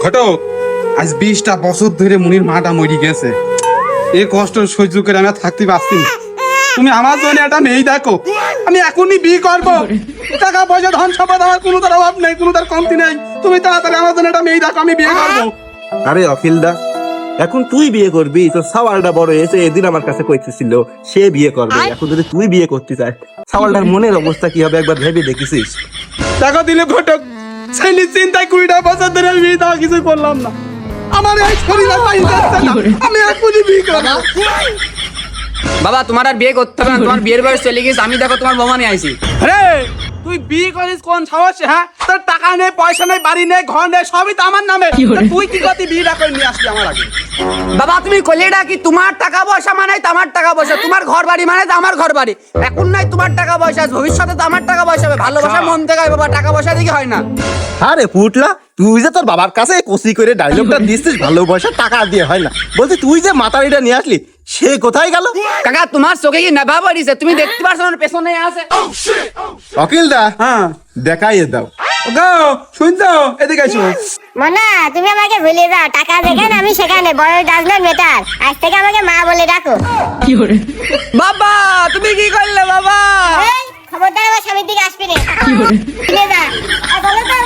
ঘটক, আজ 20টা বছর ধরে মুনির মাটা মরি গেছে। এই কষ্ট সহ্য করে আমি আর থাকতে পারছি না। তুমি আমার জন্য একটা মেয়ে দেখো, আমি এখনই বিয়ে করবো। টাকা পয়সা ধন সম্পদ আমার কোনো তার অভাব নেই, কোনো তার কমতি নেই। তুমি তাড়াতাড়ি আমার জন্য একটা মেয়ে দেখো, আমি বিয়ে করবো। আরে অখিলদা, এখন তুই বিয়ে করবি? তো সাওয়ালটা বড় হয়েছে, এদিন আমার কাছে কইতেছিল সে বিয়ে করবে। এখন যদি তুই বিয়ে করতে চাস, সাওয়ালটার মনের অবস্থা কি হবে একবার ভেবে দেখেছিস? টাকা দিলে ঘটক, সেই চিন্তায় 20টা বছর ধরে আমি বিয়ে দেওয়া কিছু করলাম না। আমার এই শরীর আর পাই যাচ্ছে না, আমি এখনই বিয়ে করবো। বাবা তোমার আর বিয়ে করতে হবে না, তোমার বিয়ের বয়স চলে গেছে। আমি দেখো তোমার বৌমা নিয়ে আইছি। রে, তুই বিয়ে করিস কোন সাহসে? হ্যাঁ, তোর টাকা নেই, পয়সা নেই, বাড়ি নেই, ঘর নেই, সবই তো আমার নামে। তা তুই কি করতি বিয়েটা করে নিয়ে আসলি আমার আগে? বাবা তুমি কলিটা কি তোমার টাকা পয়সা মানে তো আমার টাকা পয়সা, তোমার ঘর বাড়ি মানে তো আমার ঘর বাড়ি। এখন নাই তোমার টাকা পয়সা, ভবিষ্যতে তো আমার টাকা পয়সা হবে। ভালোবাসা মন থেকে হয় বাবা, টাকা পয়সা দিকে হয় না। আরে পুটলা, তুই যে তোর বাবার কাছে কষি করে ডায়লগটা দিচ্ছিস ভালোবাসা টাকা দিয়ে হয় না, বলছি তুই যে মাতারিটা নিয়ে আসলি সে কোথায় গেল? কাকা তোমার চোখে কি নেভা পড়িছে? তুমি দেখতে পারছো না পেছনে আছে? অখিলদা, হ্যাঁ, দেখাই দাও। গো শুনছো, এদিকে এসো। মনা, তুমি আমাকে ভুলে যাও। টাকা যেখানে আমি সেখানে, বয়স ডাজ নট ম্যাটার। আজ থেকে আমাকে মা বলে ডাকো। বাবা তুমি কি করলে বাবা? এই, খবরদার আমার স্বামীর দিকে আসবি না। ভুলে যা। আর বলো তো,